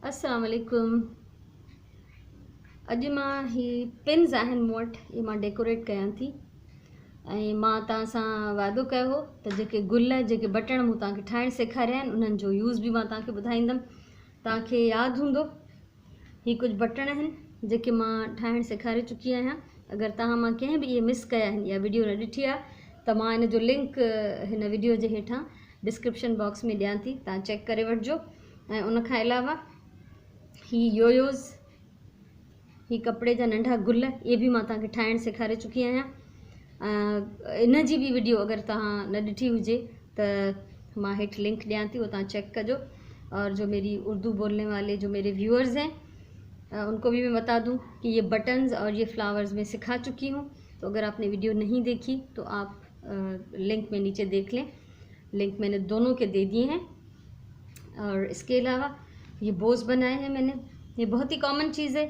अस्सलाम वालेकुम। अॼु मां पिन्स आहिनि मूं वटि, इहे मां डेकोरेट कयां थी। ऐं मां तव्हां सां वाइदो कयो हो त जेके गुल जेके बटण मूं तव्हांखे ठाहिणु सेखारिया आहिनि उन्हनि जो यूज़ बि मां तव्हांखे ॿुधाईंदमि। तव्हांखे यादि हूंदो ही कुझु बटण आहिनि जेके मां ठाहिणु सेखारे चुकी आहियां। अगरि तव्हां मां कंहिं बि इहे मिस कया आहिनि या वीडियो न ॾिठी आहे त मां इन जो लिंक हिन वीडियो जे हेठां डिस्क्रिप्शन बॉक्स में ॾियां थी, तव्हां चेक करे वठिजो। ऐं उनखां अलावा ही योयोज़, ही कपिड़े जा नंढा गुल, ये भी मां तव्हांखे ठाहिणु सेखारे चुकी आहियां। इन जी भी वीडियो अगर तव्हां न ॾिठी हुजे त मां हेठि लिंक ॾियां थी, वो तव्हां चेक कजो। और जो मेरी उर्दू बोलने वाले जो मेरे व्यूअर्स हैं उनको भी मैं बता दूं कि ये बटन्स और ये फ्लावर्स मैं सिखा चुकी हूँ। तो अगर आपने वीडियो नहीं देखी तो आप लिंक में नीचे देख लें, लिंक मैंने दोनों के दे दिए हैं। और इसके अलावा ये बोझ बनाए हैं मैंने, ये बहुत ही कॉमन चीज़ है,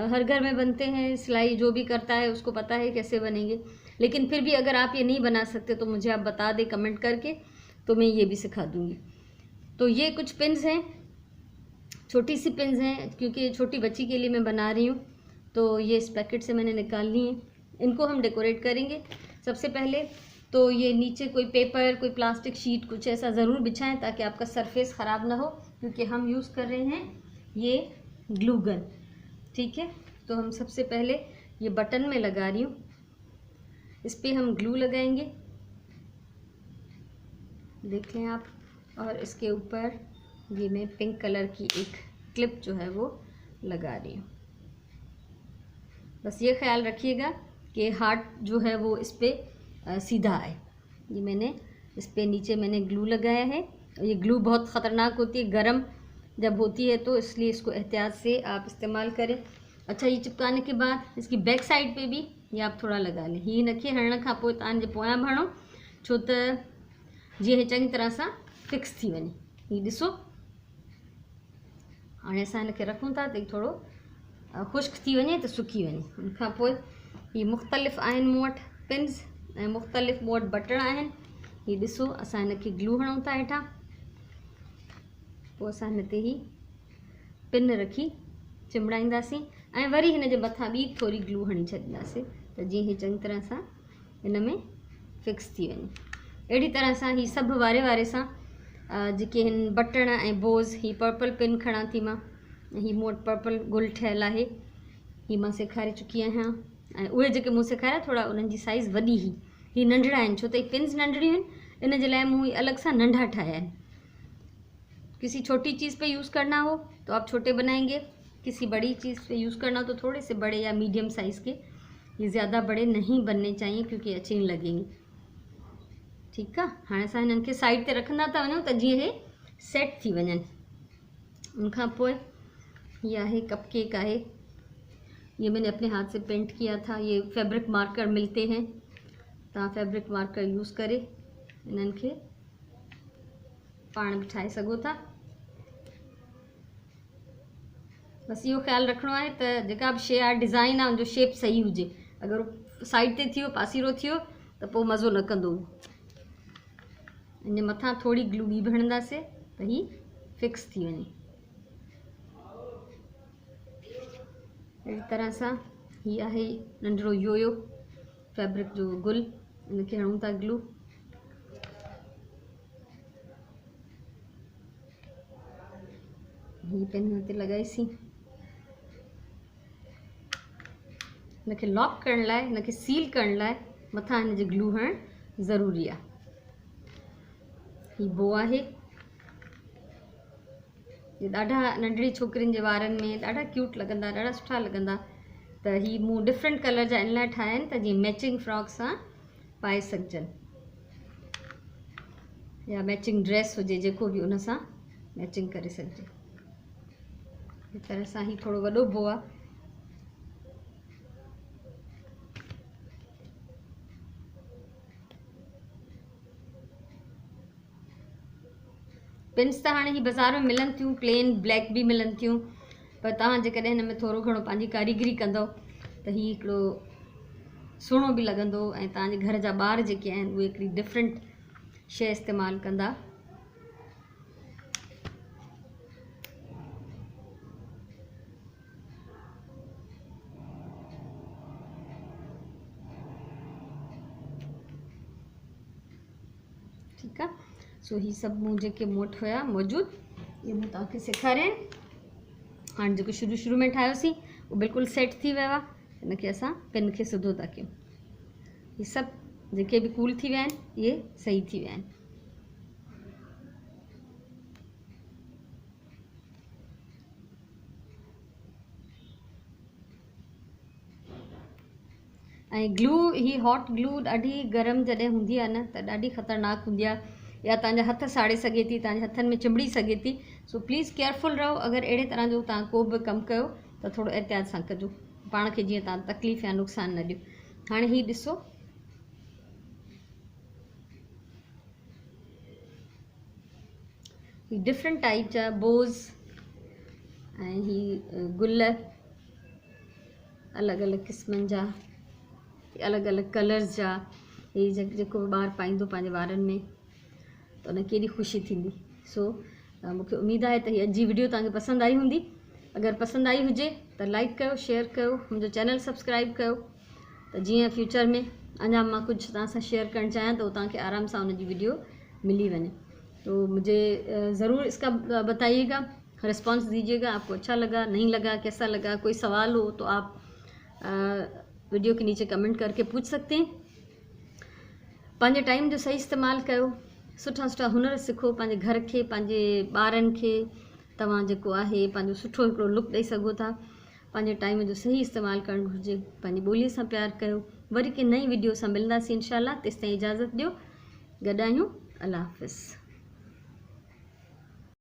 हर घर में बनते हैं। सिलाई जो भी करता है उसको पता है कैसे बनेंगे, लेकिन फिर भी अगर आप ये नहीं बना सकते तो मुझे आप बता दें कमेंट करके, तो मैं ये भी सिखा दूँगी। तो ये कुछ पिन्स हैं, छोटी सी पिन्स हैं क्योंकि छोटी बच्ची के लिए मैं बना रही हूँ। तो ये इस पैकेट से मैंने निकाल ली है, इनको हम डेकोरेट करेंगे। सबसे पहले तो ये नीचे कोई पेपर, कोई प्लास्टिक शीट कुछ ऐसा ज़रूर बिछाएं ताकि आपका सरफेस ख़राब ना हो, क्योंकि हम यूज़ कर रहे हैं ये ग्लू गन। ठीक है, तो हम सबसे पहले ये बटन में लगा रही हूँ, इस पर हम ग्लू लगाएंगे, देख लें आप। और इसके ऊपर ये मैं पिंक कलर की एक क्लिप जो है वो लगा रही हूँ। बस ये ख्याल रखिएगा कि हार्ट जो है वो इस पर सीधा आए। ये मैंने इस पर नीचे मैंने ग्लू लगाया है। ये ग्लू बहुत ख़तरनाक होती है, गर्म जब होती है, तो इसलिए इसको एहतियात से आप इस्तेमाल करें। अच्छा, ये चिपकाने के बाद इसकी बैक साइड पे भी ये आप थोड़ा लगा लें। ही नखे हणण खां पोइ तव्हांजे पोयां भरणो, छो त जीअं हे चङी तरह सां फिक्स थी वञे। ही ॾिसो, हाणे असां हिनखे रखूं था त थोरो खुश्क थी वञे त सुकी वञे। उनखां पोइ ही मुख़्तलिफ़ आहिनि मूं वटि पिन्स ऐं मुख़्तलिफ़ मूं वटि बटण आहिनि। ही ॾिसो, असां हिनखे ग्लू हणूं था हेठां, पोइ असां हिन ते ही पिन रखी चिमड़ाईंदासीं ऐं वरी हिन जे मथां ॿी थोरी ग्लू हणी छॾींदासीं त जीअं ही चङी तरह सां हिन में फिक्स थी वञे। अहिड़ी तरह सां ही सभु वारे वारे सां जेके हिन बटण ऐं बोज़, ही पर्पल पिन खणां थी मां, ही मूं वटि पर्पल गुल ठहियल आहे, ही मां सेखारे चुकी आहियां। ऐं उहे जेके मूं सेखारिया थोरा उन्हनि जी साइज़ वॾी ही नंढड़ा आहिनि, छो त ही पिन्स नंढड़ियूं आहिनि, इन जे लाइ मूं अलॻि सां नंढा ठाहिया आहिनि। किसी छोटी चीज़ पे यूज़ करना हो तो आप छोटे बनाएंगे, किसी बड़ी चीज़ पे यूज़ करना हो तो थोड़े से बड़े या मीडियम साइज़ के। ये ज़्यादा बड़े नहीं बनने चाहिए क्योंकि अच्छे नहीं लगेंगे। ठीक है, हाँ असां हिननि खे साइड ते रखंदा था वञूं त जीअं हे सेट थी वञनि। उनखां पोइ ये आहे कप केक आहे, ये मैंने अपने हाथ से पेंट किया था। ये फैब्रिक मार्कर मिलते हैं, तव्हां फैब्रिक मार्कर यूज़ करे इन्हनि खे पाण बि ठाहे सघो था। बस इहो ख़्यालु रखिणो आहे त जेका बि शइ आहे, डिज़ाइन आहे, उनजो शेप सही हुजे। अगरि साइड ते थियो, पासीरो थियो त पोइ मज़ो न कंदो। इन मथां थोरी ग्लू ॿी बि हणंदासीं त ही फिक्स थी वञे। अहिड़ी तरह सां ही आहे नंढिड़ो योयो फैब्रिक जो गुल, इनखे हणूं था ग्लू। ही पिन हिन ते लॻाईसीं। हिनखे लॉक करण लाइ, हिनखे सील करण लाइ मथां हिन जे ग्लू हणणु ज़रूरी आहे। ही बो आहे, ये ॾाढा नंढड़ी छोकिरियुनि जे वारनि में ॾाढा क्यूट लॻंदा, ॾाढा सुठा लॻंदा। त ही मूं डिफरेंट कलर जा इन लाइ ठाहिया आहिनि त जीअं मैचिंग फ्रॉक सां पाए सघजनि, या मैचिंग ड्रेस हुजे जेको बि उन सां मैचिंग करे सघिजे। इस तरह सां ही थोरो वॾो बो आहे। पिन्स त हाणे ही बाज़ार में मिलनि थियूं, प्लेन ब्लैक भी मिलनि थियूं, पर तव्हां जेकॾहिं हिन में थोरो घणो पंहिंजी कारीगरी कंदव त ही हिकिड़ो सुहिणो बि लॻंदो ऐं तव्हांजे घर जा ॿार जेके आहिनि उहे हिकिड़ी डिफरेंट शइ इस्तेमालु कंदा। सो ही सभु मूं जेके मूं वटि हुया मौजूदु इहे मूं तव्हांखे सेखारिया आहिनि। हाणे जेको शुरू में ठाहियोसीं उहो बिल्कुलु सेट थी वियो आहे। हिनखे असां पिन खे सिधो था कयूं। इहे सभु जेके बि कूल थी विया आहिनि इहे सही थी विया आहिनि। ऐं ग्लू ही हॉट ग्लू ॾाढी गरम जॾहिं हूंदी आहे न त ॾाढी ख़तरनाक हूंदी आहे या तव्हांजा हथ साड़े सघे थी, तव्हांजे हथनि में चिंबड़ी सघे थी। सो प्लीज़ केयरफुल रहो। अगरि अहिड़े तरह जो तव्हां को बि कमु कयो त थोरो एहतियात सां कजो, पाण खे जीअं तव्हां तकलीफ़ या नुक़सानु न ॾियो। हाणे ही ॾिसो ही डिफरेंट टाइप जा बोज़ ऐं ही गुल अलॻि अलॻि क़िस्मनि जा, अलॻि अलॻि कलर्स जा, हे जेको ॿारु पाईंदो पंहिंजे वारनि में त उन केॾी ख़ुशी थींदी। सो मूंखे उमेदु आहे त हीअ अॼु जी वीडियो तव्हांखे पसंदि आई हूंदी। अगरि पसंदि आई हुजे त लाइक कयो, शेयर कयो, मुंहिंजो चैनल सब्सक्राइब कयो त जीअं फ्यूचर में अञा मां कुझु तव्हां सां शेयर करणु चाहियां त तव्हांखे आराम सां उनजी वीडियो मिली वञे। तो मुझे ज़रूर इसका बताइएगा, रिस्पॉन्स दीजिएगा, आपको अच्छा लगा नहीं लगा, कैसा लगा। कोई सवाल हो तो आप वीडियो के नीचे कमेंट करके पूछ सकते हैं। पंहिंजे टाइम जो सही इस्तेमालु कयो, सुठा सुठा हुनर सिखो, पंहिंजे घर खे पंहिंजे ॿारनि खे तव्हां जेको आहे पंहिंजो सुठो हिकिड़ो लुक ॾेई सघो था। पंहिंजे टाइम जो सही इस्तेमालु करणु घुरिजे। पंहिंजी ॿोलीअ सां प्यारु कयो। वरी कंहिं नई वीडियो सां मिलंदासीं इंशाल्लाह। तेसिताईं इजाज़त ॾियो। गॾु आहियूं। अल्लाह हाफ़िज़।